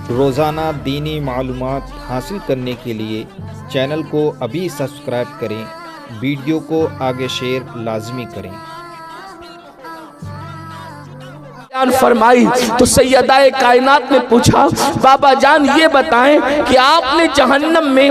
روزانہ دینی معلومات حاصل کرنے کے لیے چینل کو ابھی سبسکرائب کریں، ویڈیو کو آگے شیئر لازمی کریں۔ فرمائی تو سیدہ کائنات نے پوچھا بابا جان یہ بتائیں کہ آپ نے جہنم میں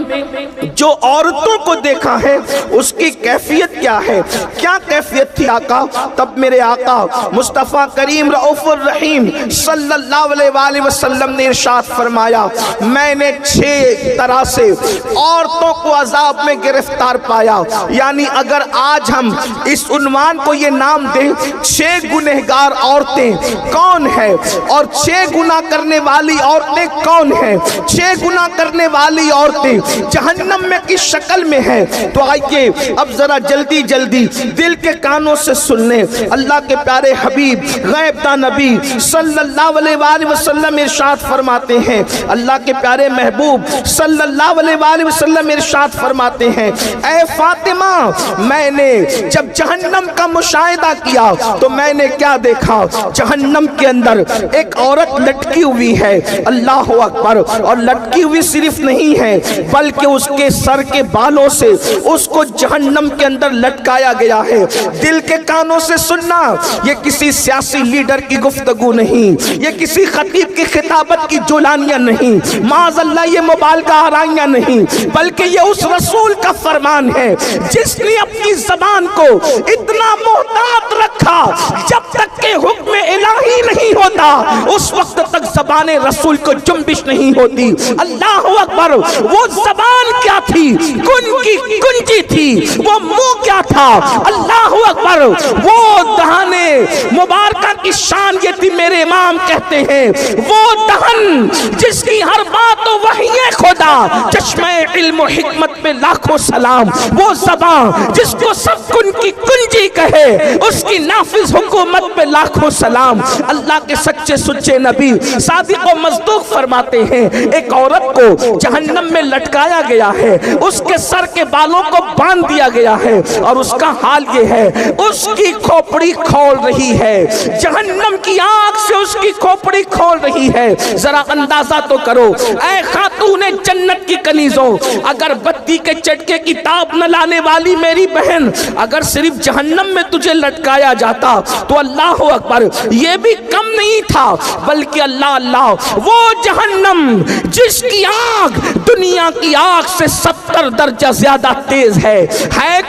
جو عورتوں کو دیکھا ہے اس کی کیفیت کیا ہے، کیا کیفیت تھی آقا؟ تب میرے آقا مصطفیٰ کریم رؤوف الرحیم صلی اللہ علیہ وآلہ وسلم نے ارشاد فرمایا میں نے 6 طرح سے عورتوں کو عذاب میں گرفتار پایا۔ یعنی اگر آج ہم اس عنوان کو یہ نام دیں 6 گنہگار عورتیں کون ہے اور 6 گناہ کرنے والی عورتیں کون ہیں، 6 گناہ کرنے والی عورتیں جہنم میں کس شکل میں ہیں، تو آئیے اب ذرا جلدی جلدی دل کے کانوں سے سن لیں۔ اللہ کے پیارے حبیب غیب داں نبی صلی اللہ علیہ وآلہ وسلم ارشاد فرماتے ہیں، اللہ کے پیارے محبوب صلی اللہ علیہ وآلہ وسلم ارشاد فرماتے ہیں اے فاطمہ میں نے جب جہنم کا مشاہدہ کیا تو میں نے کیا دیکھا، جہنم کے اندر ایک عورت لٹکی ہوئی ہے، اللہ اکبر، اور لٹکی ہوئی صرف نہیں ہے بلکہ اس کے سر کے بالوں سے اس کو جہنم کے اندر لٹکایا گیا ہے۔ دل کے کانوں سے سننا، یہ کسی سیاسی لیڈر کی گفتگو نہیں، یہ کسی خطیب کی خطابت کی جولانیاں نہیں، معاذ اللہ یہ مبالغہ آرائیاں نہیں، بلکہ یہ اس رسول کا فرمان ہے جس نے اپنی زبان کو اتنا محتاط رکھا جب تک کہ حکم الہی نہیں ہوتا اس وقت تک زبان رسول کو جنبش نہیں ہوتی۔ اللہ اکبر، وہ زبان کیا تھی؟ کنجی تھی۔ وہ منہ کیا تھا؟ اللہ اکبر، وہ دہانے مبارکہ کی شان یہ تھی، میرے امام کہتے ہیں وہ دہن جس کی ہر بات وحی خدا، چشمہ علم و حکمت پہ لاکھوں سلام، وہ زبان جس کو سب کی کنجی کہے اس کی نافذ حکومت پہ لاکھوں سلام۔ اللہ کے سچے سچے نبی صادق و مصدوق فرماتے ہیں ایک عورت کو جہنم میں لٹکایا گیا ہے، اس کے سر کے بالوں کو باندھ دیا گیا ہے اور اس کا حال یہ ہے اس کی کھوپڑی کھول رہی ہے، جہنم کی آگ سے اس کی کھوپڑی کھول رہی ہے۔ ذرا اندازہ تو کرو اے خاتون جنت کی کنیزوں، اگر بتی کے چٹکے کی تاب نہ لانے والی میری بہن اگر صرف جہنم میں تجھے لٹکایا جاتا تو اللہ اکبر یہ بھی کم نہیں تھا، بلکہ اللہ اللہ وہ جہنم جس کی آگ دنیا کی آگ سے 70 درجہ زیادہ تیز ہے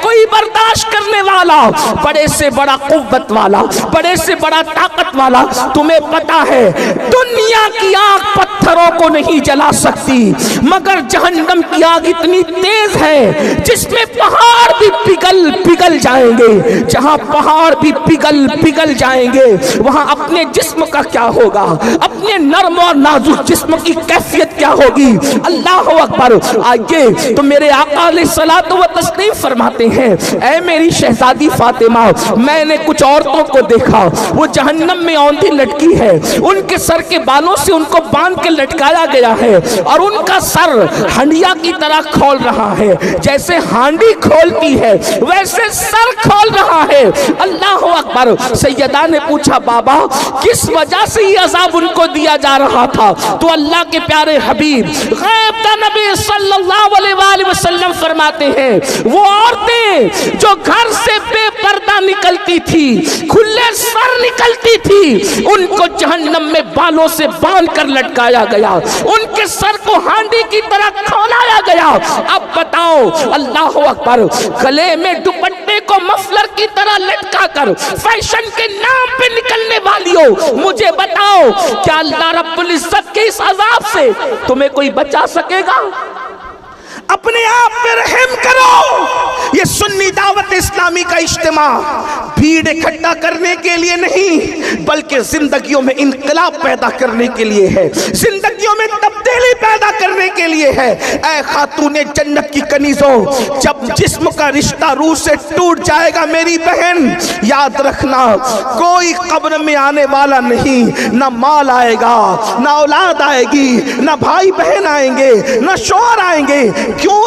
کوئی برداشت کرنے والا، بڑے سے بڑا قوت والا، بڑے سے بڑا طاقت والا؟ تمہیں پتا ہے دنیا کی آگ پتھروں کو نہیں جلا سکتی مگر جہنم کی آگ اتنی تیز ہے جس میں پہاڑ بھی پگھل جائیں گے، جہاں پہاڑ بھی پگھل جائیں گے وہاں اپنے جسم کا کیا ہوگا، اپنے نرم اور نازک جسم کی کیفیت کیا ہوگی؟ اللہ اکبر۔ آئیے تو میرے آقا علیہ الصلوۃ والتسلیم فرماتے ہیں اے میری شہزادی فاطمہ میں نے کچھ عورتوں کو دیکھا وہ جہنم میں اوندھی لٹکی ہے، ان کے سر کے بالوں سے ان کو باندھ کے لٹکایا گیا ہے اور ان کا سر ہنڈیا کی طرح کھول رہا ہے، جیسے ہانڈی کھولتی ہے ویسے سر کھول رہا ہے۔ اللہ اکبر۔ سیدہ نے پوچھا بابا کس وجہ سے یہ عذاب ان کو دیا جا رہا تھا؟ تو اللہ کے پیارے حبیب غیب داں نبی صلی اللہ علیہ وآلہ وسلم فرماتے ہیں وہ عورتیں جو گھر سے بے پردہ نکلتی تھی، کھلے سر نکلتی تھی، ان کو جہنم میں بالوں سے باندھ کر لٹکایا گیا، ان کے سر کو ہانڈی کی طرح کھولایا گیا۔ اب بتاؤ اللہ اکبر، گلے میں دوپٹے کو مفلر کی طرح لٹکا کر فیشن کے نام پہ نکلنے والیوں مجھے بتاؤ کیا اللہ رب العزت کے اس عذاب سے تمہیں کوئی بچا سکے گا؟ اپنے آپ پہ رحم کرو۔ یہ سنی دعوت اسلامی کا اجتماع بھیڑ اکٹھا کرنے کے لیے نہیں بلکہ زندگیوں میں انقلاب پیدا کرنے کے لیے ہے، زندگیوں میں تبدیلی پیدا کرنے کے لیے ہے۔ اے خاتون جنت کی کنیزوں، جب جسم کا رشتہ روح سے ٹوٹ جائے گا میری بہن یاد رکھنا کوئی قبر میں آنے والا نہیں، نہ مال آئے گا، نہ اولاد آئے گی، نہ بھائی بہن آئیں گے، نہ شوہر آئیں گے۔ کیوں؟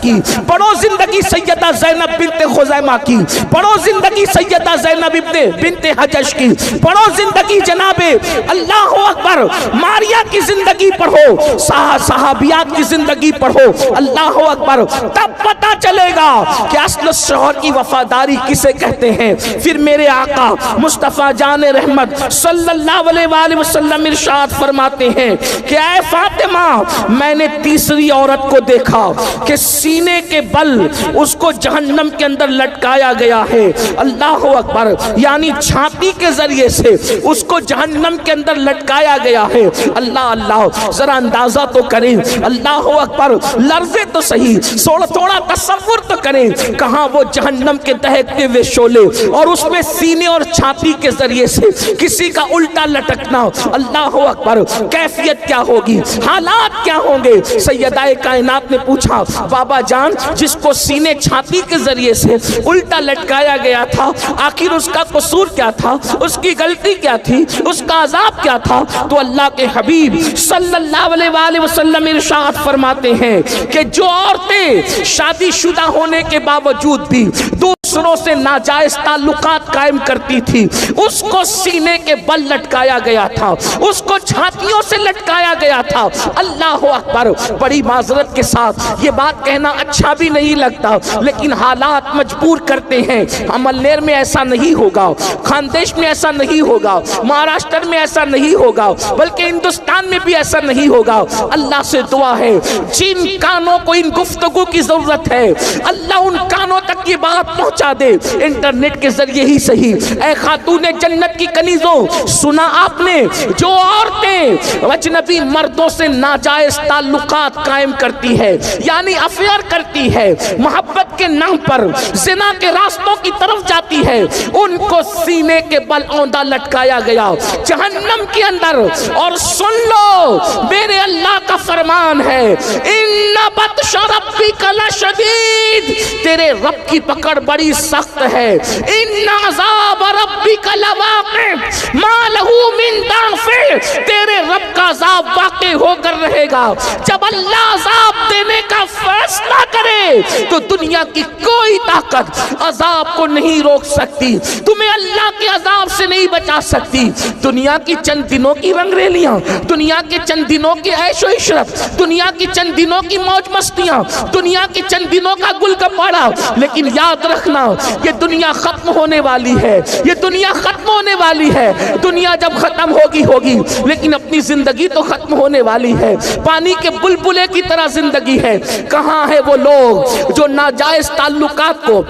کی، پڑھو زندگی سیدہ زینب بنت خزیمہ کی، پڑھو زندگی سیدہ زینب بنت حجش کی، پڑھو زندگی جناب اللہ اکبر ماریہ کی زندگی پڑھو، صحابیات کی زندگی پڑھو، اللہ اکبر، تب پتہ چلے گا کہ اصل شوہر کی وفاداری کسے کہتے ہیں۔ پھر میرے آقا مصطفیٰ جان رحمت صلی اللہ علیہ وآلہ وسلم ارشاد فرماتے ہیں کہ اے فاطمہ، میں نے تیسری عورت کو دیکھا کہ سینے کے بل اس کو جہنم کے اندر لٹکایا گیا ہے، اللہ اکبر، یعنی چھاتی کے ذریعے سے اس کو جہنم کے اندر لٹکایا گیا ہے۔ اللہ اللہ، ذرا اندازہ تو کریں، اللہ اکبر، لرزے تو صحیح، تھوڑا تصور تو کریں، کہاں وہ جہنم کے دہکتے ہوئے شعلے اور اس میں سینے اور چھاتی کے ذریعے سے کسی کا الٹا لٹکنا، اللہ اکبر، کیفیت کیا ہوگی، حالات کیا ہوں گے۔ سیدہ کائنات نے پوچھا بابا جان، جس کو سینے چھاتی کے ذریعے سے الٹا لٹکایا گیا تھا، آخر اس کا قصور کیا تھا، اس کی غلطی کیا تھی، اس کا عذاب کیا تھا؟ تو اللہ کے حبیب صلی اللہ علیہ وآلہ وسلم ارشاد فرماتے ہیں کہ جو عورتیں شادی شدہ ہونے کے باوجود بھی دوسروں سے ناجائز تعلقات قائم کرتی تھی، اس کو سینے کے بل لٹکایا گیا تھا، اس کو چھاتیوں سے لٹکایا گیا تھا۔ اللہ اکبر، بڑی معذرت کے ساتھ یہ بات کہنا اچھا بھی نہیں لگتا، لیکن حالات مجبور کرتے ہیں۔ عملنیر میں ایسا نہیں ہوگا، خاندیش میں ایسا نہیں ہوگا، مہاراشٹر میں ایسا نہیں ہوگا، بلکہ ہندوستان میں بھی ایسا نہیں ہوگا۔ اللہ سے دعا ہے جن کانوں کو ان گفتگو کی ضرورت ہے، اللہ ان کانوں تک یہ بات پہنچا دے، انٹرنیٹ کے ذریعے ہی صحیح۔ اے خاتون جنت کی کنیزوں، سنا آپ نے، جو عورتیں اجنبی مردوں سے ناجائز تعلقات قائم کرتی ہے، یعنی افیئر کرتی ہے، محبت کے نام پر زنا کے راستوں کی طرف جاتی ہے، ان کو سینے کے بل اوندا لٹکایا گیا جہنم کے اندر۔ اور سن لو، میرے اللہ کا فرمان ہے، ان بطش ربک لشدید، تیرے رب کی پکڑ بڑی سخت ہے، ان عذاب ربک لواقع ما لہ من دافع، تیرے رب کا عذاب واقع ہو کر رہے گا۔ جب اللہ عذاب دینے کا فیصلہ کرے تو دنیا کی کوئی طاقت عذاب کو نہیں روک سکتی، تمہیں اللہ کے عذاب سے نہیں بچا سکتی۔ دنیا کی چند دنوں کی رنگ ریلیاں، دنیا کے چند دنوں کی عیش و عشرت، دنیا کی چند دنوں کی موج مستیاں، دنیا کی چند دنوں کا گل گپاڑا، لیکن یاد رکھنا یہ دنیا ختم ہونے والی ہے، یہ دنیا ختم ہونے والی ہے۔ دنیا جب ختم ہوگی لیکن اپنی زندگی تو ختم ہونے والی ہے، پانی کے بلبلے کی طرح زندگی ہے۔ کہاں ہے وہ لوگ جو ناجائز تعلقات کو،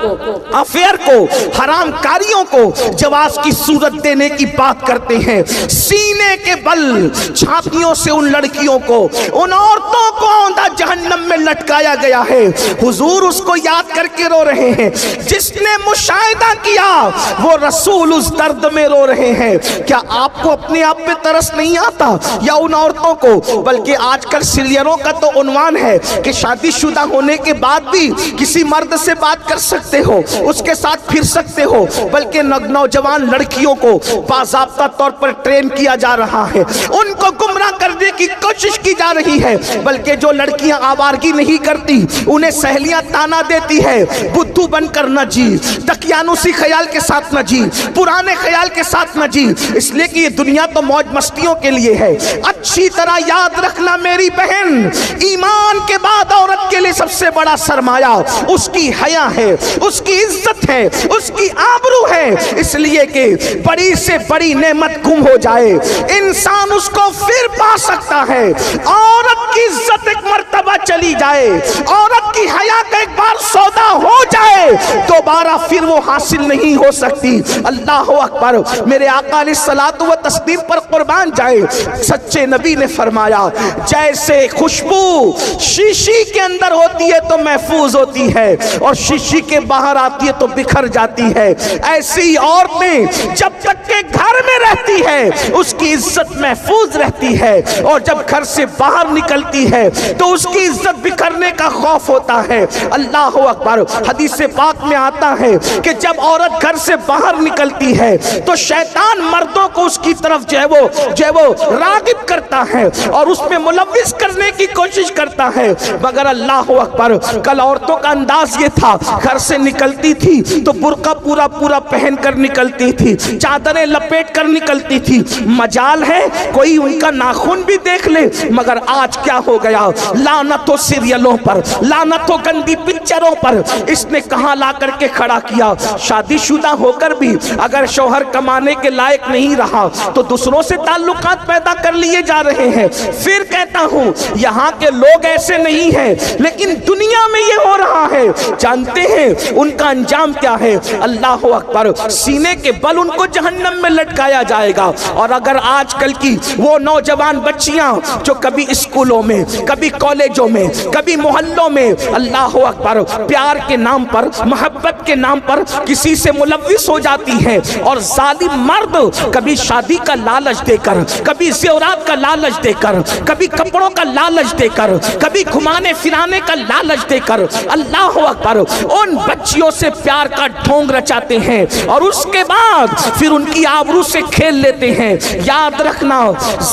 افیئر کو، حرام کاریوں کو جواز کی صورت دینے کی بات کرتے ہیں؟ سینے کے بل چھاتیوں سے ان لڑکیوں کو، ان عورتوں کو اوندا جہنم میں لٹکایا گیا ہے۔ حضور اس کو یاد کر کے رو رہے ہیں، جس نے مشاہدہ کیا وہ رسول اس درد میں رو رہے ہیں۔ کیا آپ کو اپنے آپ پہ ترس نہیں آتا، یا ان عورتوں کو؟ بلکہ آج کل سیریلوں کا تو عنوان ہے کہ شادی شدہ ہونے کے بعد بھی کسی مرد سے بات کر سکتے ہو، اس کے ساتھ پھر سکتے ہو، بلکہ نوجوان لڑکیوں کو باضابطہ طور پر ٹرین کیا جا رہا ہے، ان کو گمراہ کرنے کی کوشش کی جا رہی ہے۔ بلکہ جو لڑکیاں آوارگی نہیں کرتی انہیں سہیلیاں تانا دیتی ہے، بدھو بن کر نہ جی، دقیانوسی خیال کے ساتھ نہ جی، پرانے خیال کے ساتھ نہ جی، اس لیے کہ یہ دنیا تو موج مستیوں کے لیے ہے۔ اچھی طرح یاد رکھنا میری بہن، ایمان کے بعد عورت کے لیے سب سے بڑا سرمایہ اس کی حیا ہے، اس کی عزت ہے، اس کی آبرو ہے۔ اس لیے کہ بڑی سے بڑی نعمت گم ہو جائے انسان اس کو پھر پا سکتا ہے، عورت کی عزت ایک مرتبہ چلی جائے، عورت کی حیا کا ایک بار سودا ہو جائے، دوبارہ پھر وہ حاصل نہیں ہو سکتی۔ اللہ اکبر، میرے آقا علیہ الصلوۃ والتسلیم پر قربان جائے، سچے نبی نے فرمایا جیسے خوشبو شیشی کے اندر ہوتی ہے تو محفوظ ہوتی ہے، اور شیشی کے باہر آتی ہے تو بکھر جاتی ہے، ایسی عورتیں جب تک کہ گھر میں رہتی ہے اس کی عزت محفوظ رہتی ہے، اور جب گھر سے باہر نکلتی ہے تو اس کی عزت بکھرنے کا خوف ہوتا ہوتا ہے۔ اللہ اکبر، حدیث پاک میں آتا ہے کہ جب عورت گھر سے باہر نکلتی ہے تو شیطان مردوں کو اس کی طرف جو ہے وہ راغب کرتا ہے اور اس میں ملوث کرنے کی کوشش کرتا ہے، مگر اللہ اکبر کل عورتوں کا انداز یہ تھا، گھر سے نکلتی تھی تو برقع پورا پہن کر نکلتی تھی، چادریں لپیٹ کر نکلتی تھی، مجال ہے کوئی ان کا ناخن بھی دیکھ لے۔ مگر آج کیا ہو گیا، لعنت ہو سیریلوں پر، لعنت ہو گندی پکچروں پر، اس نے کہاں لا کر کے کھڑا کیا۔ شادی شدہ ہو کر بھی اگر شوہر کمانے کے لائق نہیں رہا تو دوسروں سے تعلقات پیدا کر لیے جا رہے ہیں۔ پھر کہتا ہوں یہاں کے لوگ ایسے نہیں ہیں، لیکن دنیا میں یہ ہو رہا ہے، جانتے ہیں ان کا انجام کیا ہے؟ اللہ اکبر، سینے کے بل ان کو جہنم میں لٹکایا جائے گا۔ اور اگر آج کل کی وہ نوجوان بچیاں جو کبھی اسکولوں میں، کبھی کالجوں میں، کبھی محلوں میں اللہ اکبر پیار کے نام پر، محبت کے نام پر کسی سے ملوث ہو جاتی ہیں، اور ظالم مرد کبھی شادی کا لالچ دے کر، کبھی زیورات کا لالچ دے کر، کبھی کپڑوں کا لالچ دے کر، کبھی گھمانے پھرانے کا لالچ دے کر اللہ اکبر ان بچیوں سے پیار کا ڈھونگ رچاتے ہیں، اور اس کے بعد پھر ان کی آبرو سے کھیل لیتے ہیں۔ یاد رکھنا،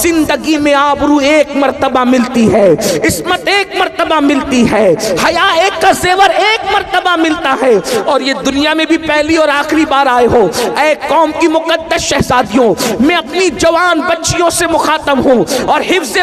زندگی میں آبرو ایک مرتبہ ملتی ہے، عصمت ایک مرتبہ ملتی ہے، حیا ایک کا زیور ایک مرتبہ ملتا ہے، اور یہ دنیا میں بھی پہلی اور آخری بار آئے ہو۔ اے قوم کی مقدس شہزادیوں، میں اپنی جوان بچیوں سے مخاطب ہوں، اور حفظ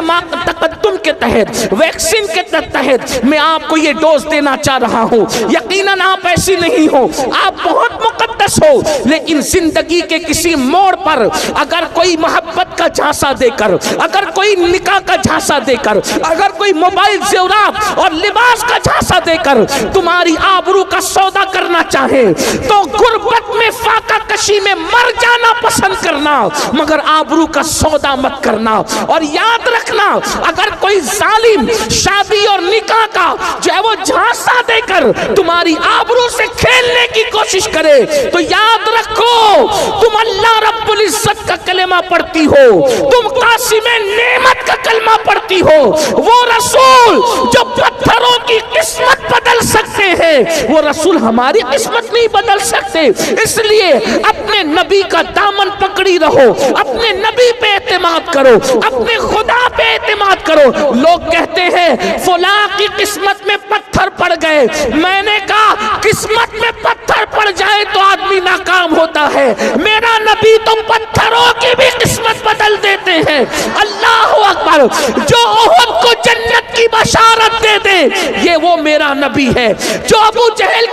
تقدم کے تحت، ویکسین کے تحت میں آپ کو یہ ڈوز دینا چاہ رہا ہوں۔ یقیناً آپ ایسی نہیں ہو، آپ بہت مقدس ہو، لیکن زندگی کے کسی موڑ پر اگر کوئی محبت کا جھانسا دے کر، اگر کوئی نکاح کا جھانسا دے کر، اگر کوئی موبائل زیورات اور لباس کا جھانسا دے کر تمہاری آبرو کا سودا کرنا چاہے تو غربت میں، فاقہ کشی میں مر جانا پسند کرنا، مگر آبرو کا سودا مت کرنا۔ اور یاد رکھنا، اگر کوئی ظالم شادی اور نکاح کا جو ہے وہ جھانسا دے کر تمہاری آبرو سے کھیلنے کی کوشش کرے تو یاد رکھو تم اللہ رب العزت کا کلمہ پڑھتی ہو، تم قاسم نعمت کا کلمہ پڑھتی ہو، وہ رسول جو پتھروں کی قسمت بدل سکتے ہیں، وہ رسول ہماری قسمت نہیں بدل سکتے۔ اس لیے اپنے نبی کا دامن پکڑی رہو، اپنے نبی پہ اعتماد کرو، اپنے خدا پہ اعتماد کرو۔ لوگ کہتے ہیں فلاں کی قسمت میں پتھر پڑ گئے، میں نے کہا قسمت میں پتھر پڑ جائے تو آدمی ناکام ہوتا ہے، میرا نبی تو پتھروں کی بھی قسمت بدل دیتے ہیں۔ اللہ اکبر، جو احد کو جنت کی بشارت دے دے یہ وہ میرا نبی ہے، جو ابو جہل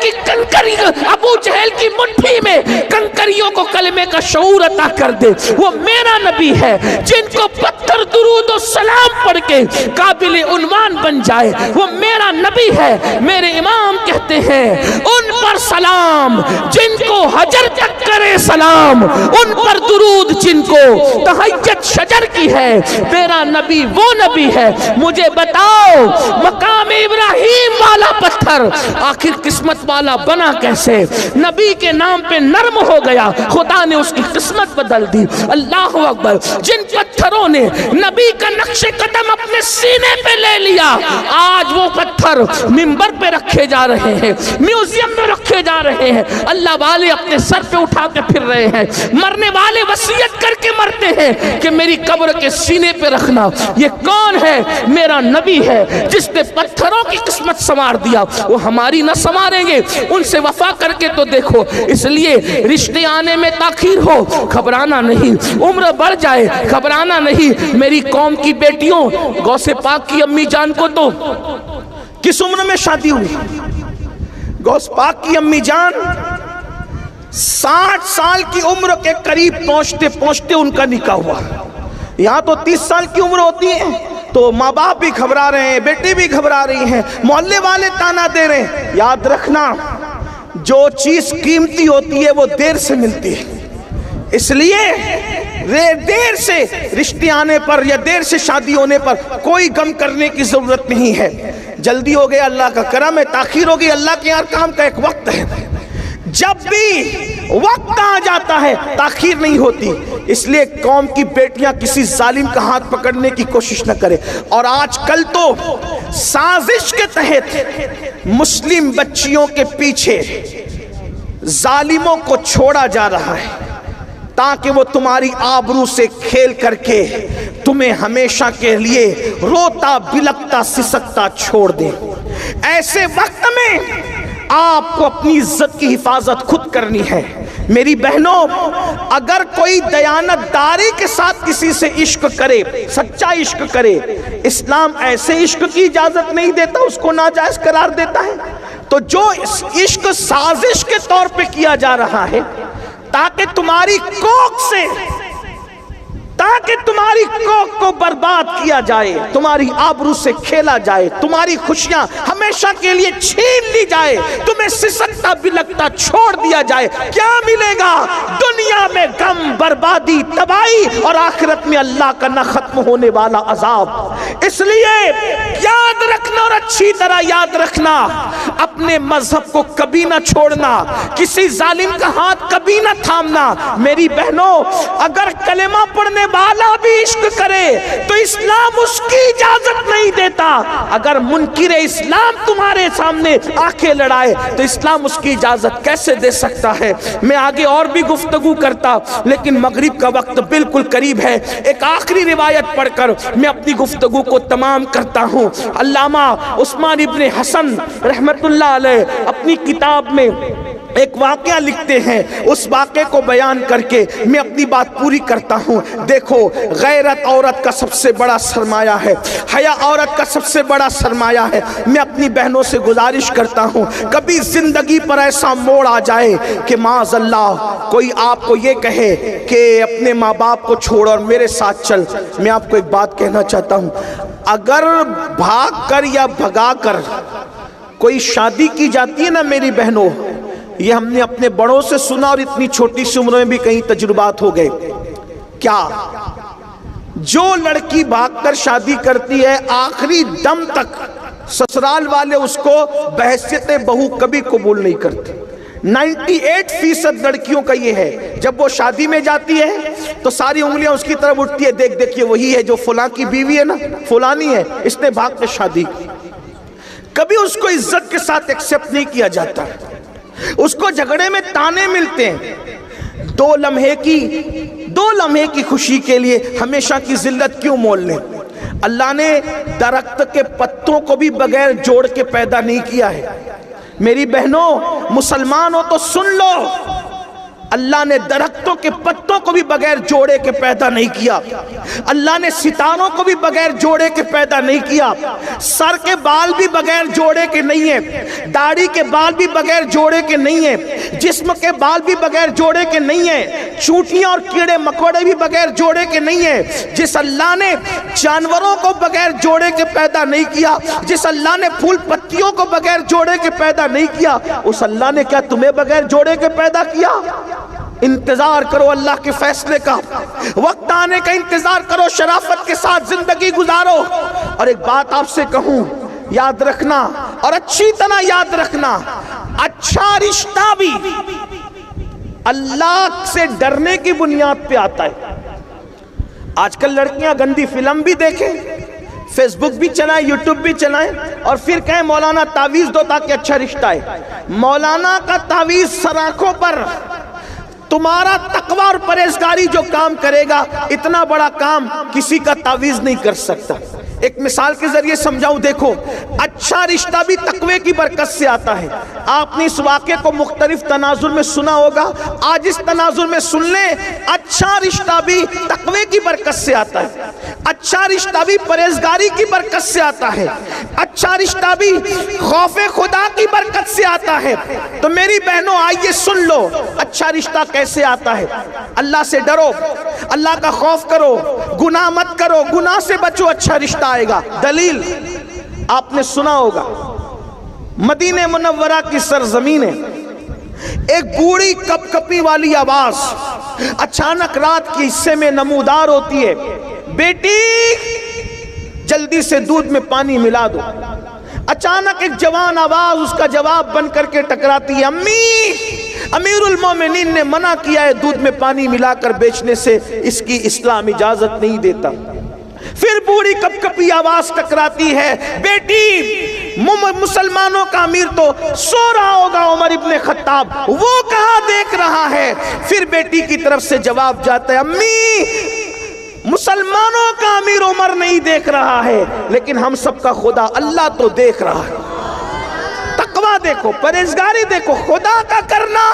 کی مٹھی میں کنکریوں کو کلمے کا شعور عطا کر دے وہ میرا نبی ہے، جن کو پتھر درود و سلام پڑھ کے قابل عنوان بن جائے وہ میرا نبی ہے۔ میرے امام کہتے ہیں ان پر سلام جن کو حجر تک کرے سلام، ان پر درود جن کو تہجد شجر کی ہے، میرا نبی وہ نبی ہے۔ مجھے بتاؤ مقام ابراہیم والا پتھر آخر قسمت والا بنا کیسے؟ نبی کے نام پہ نرم ہو گیا، خدا نے اس کی قسمت بدل دی۔ اللہ اکبر، جن پتھروں نے نبی کا نقش قدم اپنے سینے پہ لے لیا، آج وہ پتھر منبر پہ رکھے جا رہے ہیں، میوزیم میں رکھے جا رہے ہیں، اللہ والے اپنے سر پہ اٹھا کے پھر رہے ہیں، مرنے والے وصیت کر کے مرتے ہیں کہ میری قبر کے سینے پہ رکھنا۔ یہ کون ہے؟ میرا نبی ہے، جس نے پتھروں کی قسمت سنوار دیا، وہ ہماری نہ سنواریں گے؟ ان سے وفا کر کے تو دیکھو۔ اس لیے رشتے آنے میں تاخیر ہو گھبرانا نہیں، عمر بڑھ جائے گھبرانا نہیں۔ میری قوم کی بیٹیوں، غوث پاک کی امی جان کو تو کس عمر میں شادی ہوئی؟ غوث پاک کی امی جان 60 سال کی عمر کے قریب پہنچتے پہنچتے ان کا نکاح ہوا۔ یہاں تو 30 سال کی عمر ہوتی ہے تو ماں باپ بھی گھبرا رہے ہیں، بیٹی بھی گھبرا رہی ہیں، محلے والے تانا دے رہے ہیں۔ یاد رکھنا، جو چیز قیمتی ہوتی ہے وہ دیر سے ملتی ہے، اس لیے دیر سے رشتے آنے پر یا دیر سے شادی ہونے پر کوئی غم کرنے کی ضرورت نہیں ہے۔ جلدی ہو گیا اللہ کا کرم ہے، تاخیر ہو گئی اللہ کے یہاں کام کا ایک وقت ہے۔ جب بھی وقت آ جاتا ہے تاخیر نہیں ہوتی. اس لیے قوم کی بیٹیاں کسی ظالم کا ہاتھ پکڑنے کی کوشش نہ کرے. اور آج کل تو سازش کے تحت مسلم بچیوں کے پیچھے ظالموں کو چھوڑا جا رہا ہے تاکہ وہ تمہاری آبرو سے کھیل کر کے تمہیں ہمیشہ کے لیے روتا بلکتا سسکتا چھوڑ دیں. ایسے وقت میں آپ کو اپنی عزت کی حفاظت خود کرنی ہے. میری بہنوں، اگر کوئی دیانت داری کے ساتھ کسی سے عشق کرے، سچا عشق کرے، اسلام ایسے عشق کی اجازت نہیں دیتا، اس کو ناجائز قرار دیتا ہے. تو جو عشق سازش کے طور پہ کیا جا رہا ہے تاکہ تمہاری کوک کو برباد کیا جائے، تمہاری آبرو سے کھیلا جائے، تمہاری خوشیاں ہمیشہ کے لیے چھین لی جائے، تمہیں سسکتا بلکتا چھوڑ دیا جائے، کیا ملے گا؟ دنیا میں غم، بربادی، تباہی، اور آخرت میں اللہ کا نہ ختم ہونے والا عذاب. اس لیے یاد رکھنا، اور اچھی طرح یاد رکھنا، اپنے مذہب کو کبھی نہ چھوڑنا، کسی ظالم کا ہاتھ کبھی نہ تھامنا. میری بہنوں، اگر کلمہ پڑھنے والا بھی عشق کرے تو اسلام اس کی اجازت نہیں دیتا. اگر منکر اسلام تمہارے سامنے آنکھیں لڑائے تو اسلام اس کی اجازت کیسے دے سکتا ہے؟ میں آگے اور بھی گفتگو کرتا، لیکن مغرب کا وقت بالکل قریب ہے. ایک آخری روایت پڑھ کر میں اپنی گفتگو کو تمام کرتا ہوں. علامہ عثمان ابن حسن رحمت اللہ علیہ اپنی کتاب میں ایک واقعہ لکھتے ہیں. اس واقعے کو بیان کر کے میں اپنی بات پوری کرتا ہوں. دیکھو، غیرت عورت کا سب سے بڑا سرمایہ ہے، حیا عورت کا سب سے بڑا سرمایہ ہے. میں اپنی بہنوں سے گزارش کرتا ہوں، کبھی زندگی پر ایسا موڑ آ جائے کہ معاذ اللہ کوئی آپ کو یہ کہے کہ اپنے ماں باپ کو چھوڑ اور میرے ساتھ چل. میں آپ کو ایک بات کہنا چاہتا ہوں، اگر بھاگ کر یا بھگا کر کوئی شادی کی جاتی ہے نا میری بہنوں، یہ ہم نے اپنے بڑوں سے سنا اور اتنی چھوٹی سی عمر میں بھی کئی تجربات ہو گئے. کیا جو لڑکی بھاگ کر شادی کرتی ہے آخری دم تک سسرال والے اس کو بحیثیت بہو کبھی قبول نہیں کرتے. 98% لڑکیوں کا یہ ہے. جب وہ شادی میں جاتی ہے تو ساری انگلیاں اس کی طرف اٹھتی ہے، دیکھ دیکھیے وہی ہے جو فلاں کی بیوی ہے نا، فلانی ہے، اس نے بھاگ کے شادی کی. کبھی اس کو عزت کے ساتھ ایکسپٹ نہیں کیا جاتا، اس کو جھگڑے میں تانے ملتے ہیں. دو لمحے کی خوشی کے لیے ہمیشہ کی ذلت کیوں مول لیں؟ اللہ نے درخت کے پتوں کو بھی بغیر جوڑ کے پیدا نہیں کیا ہے. میری بہنوں، مسلمان ہو تو سن لو، اللہ نے درختوں کے پتوں کو بھی بغیر جوڑے کے پیدا نہیں کیا. اللہ نے ستاروں کو بھی بغیر جوڑے کے پیدا نہیں کیا. سر کے بال بھی بغیر جوڑے کے نہیں ہیں، داڑھی کے بال بھی بغیر جوڑے کے نہیں ہیں، جسم کے بال بھی بغیر جوڑے کے نہیں ہیں، چونٹیاں اور کیڑے مکوڑے بھی بغیر جوڑے کے نہیں ہیں. جس اللہ نے جانوروں کو بغیر جوڑے کے پیدا نہیں کیا، جس اللہ نے پھول پتیوں کو بغیر جوڑے کے پیدا نہیں کیا، اس اللہ نے کیا تمہیں بغیر جوڑے کے پیدا کیا؟ انتظار کرو اللہ کے فیصلے کا، وقت آنے کا انتظار کرو، شرافت کے ساتھ زندگی گزارو. اور ایک بات آپ سے کہوں، یاد رکھنا اور اچھی طرح یاد رکھنا، اچھا رشتہ بھی اللہ سے ڈرنے کی بنیاد پہ آتا ہے. آج کل لڑکیاں گندی فلم بھی دیکھیں، فیس بک بھی چلائیں، یوٹیوب بھی چلائیں، اور پھر کہیں مولانا تعویذ دو تاکہ اچھا رشتہ ہے. مولانا کا تعویذ سر آنکھوں پر تمہارا تقوی اور پرہیزگاری جو کام کرے گا، اتنا بڑا کام کسی کا تعویذ نہیں کر سکتا. ایک مثال کے ذریعے سمجھاؤں. دیکھو، اچھا رشتہ بھی تقوی کی برکت سے آتا ہے. آپ نے اس واقعے کو مختلف تناظر میں سنا ہوگا، آج اس تناظر میں سن لیں. اچھا رشتہ بھی تقوی کی برکت سے آتا ہے، اچھا رشتہ بھی پرہیزگاری کی برکت سے آتا ہے، اچھا رشتہ بھی خوف خدا کی برکت سے آتا ہے. تو میری بہنوں آئیے سن لو، اچھا رشتہ کیسے آتا ہے. اللہ سے ڈرو، اللہ کا خوف کرو، گناہ مت کرو، گناہ سے بچو، اچھا رشتہ آئے گا. دلیل آپ نے سنا ہوگا، مدینہ منورہ کی سرزمین ہے، ایک بوڑھی کپ کپی والی آواز اچانک رات کے حصے میں نمودار ہوتی ہے، بیٹی جلدی سے دودھ میں پانی ملا دو. اچانک ایک جوان آواز اس کا جواب بن کر کے ٹکراتی ہے، امی امیر المومنین نے منع کیا ہے دودھ میں پانی ملا کر بیچنے سے، اس کی اسلام اجازت نہیں دیتا۔ پھر بوڑھی کپ کپی آواز ٹکراتی ہے، بیٹی مسلمانوں کا امیر تو سو رہا ہوگا عمر ابن خطاب، وہ کہاں دیکھ رہا ہے؟ پھر بیٹی کی طرف سے جواب جاتا ہے، امی مسلمانوں کا امیر عمر نہیں دیکھ رہا ہے، لیکن ہم سب کا خدا اللہ تو دیکھ رہا ہے۔ تقویٰ دیکھو، پرہیزگاری دیکھو، خدا کا کرنا۔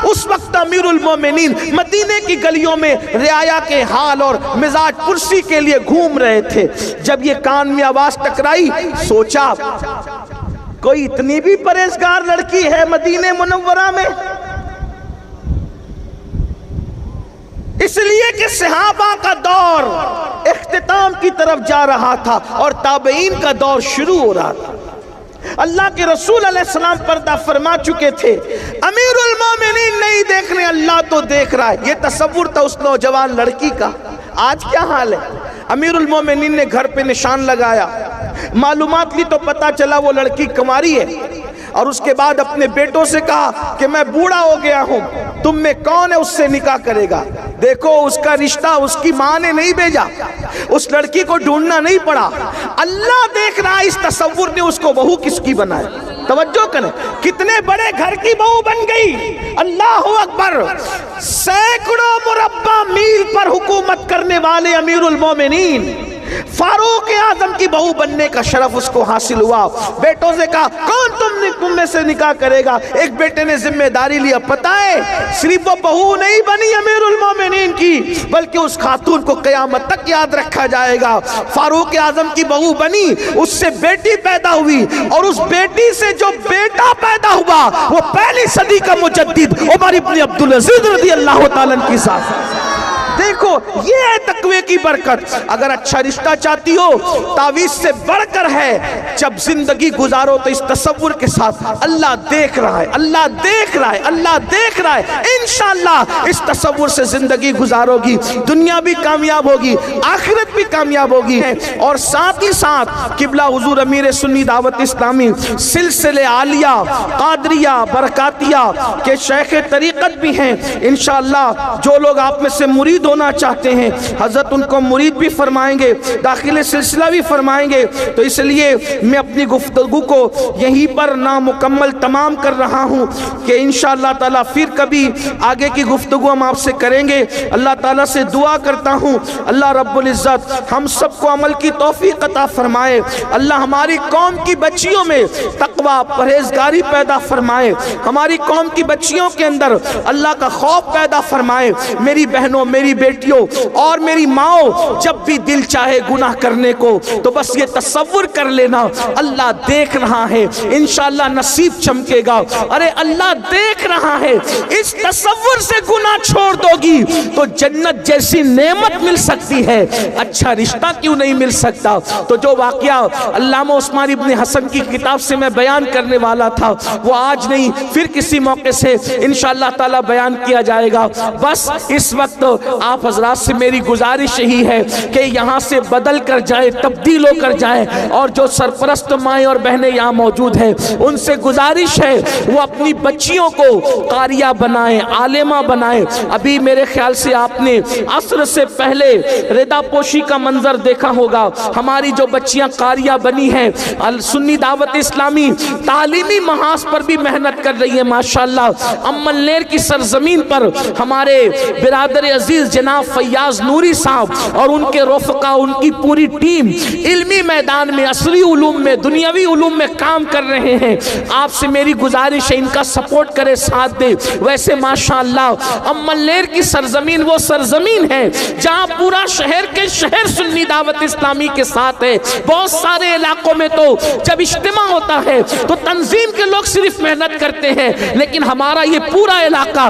اس وقت امیر المومنین مدینے کی گلیوں میں رعایا کے حال اور مزاج پرسی کے لیے گھوم رہے تھے۔ جب یہ کان میں آواز ٹکرائی، سوچا کوئی اتنی بھی پرہیزگار لڑکی ہے مدینے منورہ میں؟ اس لیے کہ صحابہ کا دور اختتام کی طرف جا رہا تھا اور تابعین کا دور شروع ہو رہا تھا۔ اللہ کے رسول علیہ السلام پردہ فرما چکے تھے، امیر المومنین نہیں دیکھ رہے، اللہ تو دیکھ رہا ہے۔ یہ تصور تھا اس نوجوان لڑکی کا۔ آج کیا حال ہے؟ امیر المومنین نے گھر پہ نشان لگایا، معلومات لی تو پتا چلا وہ لڑکی کنواری ہے، اور اس کے بعد اپنے بیٹوں سے کہا کہ میں بوڑھا ہو گیا ہوں، تم میں کون ہے اس سے نکاح کرے گا؟ دیکھو اس کا رشتہ اس کی ماں نے نہیں بھیجا، اس لڑکی کو ڈھونڈنا نہیں پڑا، اللہ دیکھ رہا۔ اس تصور نے اس کو بہو کس کی بنایا؟ توجہ کریں، کتنے بڑے گھر کی بہو بن گئی، اللہ اکبر۔ سینکڑوں مربع میل پر حکومت کرنے والے امیر المومنین، فاروق اعظم کی بہو بننے کا شرف اس کو حاصل ہوا۔ بیٹوں سے کہا کون تم میں سے نکاح کرے گا؟ ایک بیٹے نے ذمہ داری لیا، پتہ ہے صرف وہ بہو نہیں بنی امیر المومنین کی، بلکہ اس خاتون کو قیامت تک یاد رکھا جائے گا۔ فاروق اعظم کی بہو بنی، اس سے بیٹی پیدا ہوئی، اور اس بیٹی سے جو بیٹا پیدا ہوا وہ پہلی صدی کا مجدد عمر ابن عبدالعزیز رضی اللہ تعالیٰ عنہ کی ذات۔ دیکھو یہ ہے تقوی کی برکت۔ اگر اچھا رشتہ چاہتی ہو، تعویذ سے بڑھ کر ہے، جب زندگی گزارو تو اس تصور کے ساتھ اللہ دیکھ رہا ہے، اللہ دیکھ رہا ہے، اللہ دیکھ رہا ہے، انشاءاللہ اس تصور سے زندگی گزارو گی، دنیا بھی کامیاب ہوگی، آخرت بھی کامیاب ہوگی۔ اور ساتھ ہی ساتھ قبلہ حضور امیر سنی دعوت اسلامی سلسلے عالیہ قادریہ برکاتیہ کے شیخ طریقت بھی ہیں۔ انشاءاللہ جو لوگ آپ میں سے مرید ہونا چاہتے ہیں، حضرت ان کو مرید بھی فرمائیں گے، داخل سلسلہ بھی فرمائیں گے۔ تو اس لیے میں اپنی گفتگو کو یہیں پر نامکمل تمام کر رہا ہوں کہ انشاءاللہ تعالیٰ پھر کبھی آگے کی گفتگو ہم آپ سے کریں گے۔ اللہ تعالیٰ سے دعا کرتا ہوں اللہ رب العزت ہم سب کو عمل کی توفیق عطا فرمائے، اللہ ہماری قوم کی بچیوں میں تقوی پرہیزگاری پیدا فرمائے، ہماری قوم کی بچیوں کے اندر اللہ کا خوف پیدا فرمائے۔ میری بہنوں، میری بیٹیوں اور میری ماؤں، جب بھی دل چاہے گناہ کرنے کو تو بس یہ تصور کر لینا اللہ دیکھ رہا ہے، انشاءاللہ نصیب چمکے گا۔ ارے اللہ دیکھ رہا ہے، اس تصور سے گناہ چھوڑ دو گی تو جنت جیسی نعمت مل سکتی ہے، اچھا رشتہ کیوں نہیں مل سکتا؟ تو جو واقعہ علامہ عثمان ابن حسن کی کتاب سے میں بیان کرنے والا تھا وہ آج نہیں پھر کسی موقع سے انشاءاللہ تعالی بیان کیا جائے گا۔ بس اس وقت آپ حضرات سے میری گزارش یہی ہے کہ یہاں سے بدل کر جائے، تبدیل ہو کر جائے، اور جو سرپرست مائیں اور بہنیں یہاں موجود ہیں ان سے گزارش ہے وہ اپنی بچیوں کو قاریہ بنائیں، عالمہ بنائیں۔ ابھی میرے خیال سے آپ نے عصر سے پہلے ردا پوشی کا منظر دیکھا ہوگا، ہماری جو بچیاں قاریہ بنی ہیں، سنی دعوت اسلامی تعلیمی محاذ پر بھی محنت کر رہی ہے ماشاءاللہ۔ املنیر کی سرزمین پر ہمارے برادر عزیز جناب فیاض نوری صاحب اور ان کے رفقا، ان کی پوری ٹیم علمی میدان میں، عصری علوم میں، دنیاوی علوم میں کام کر رہے ہیں۔ آپ سے میری گزارش ہے ان کا سپورٹ کرے، ساتھ دے۔ ویسے ماشاءاللہ املنیر کی سرزمین وہ سرزمین ہے جہاں پورا شہر کے شہر سنی دعوت اسلامی کے ساتھ ہے۔ بہت سارے علاقوں میں تو جب اجتماع ہوتا ہے تو تنظیم کے لوگ صرف محنت کرتے ہیں، لیکن ہمارا یہ پورا علاقہ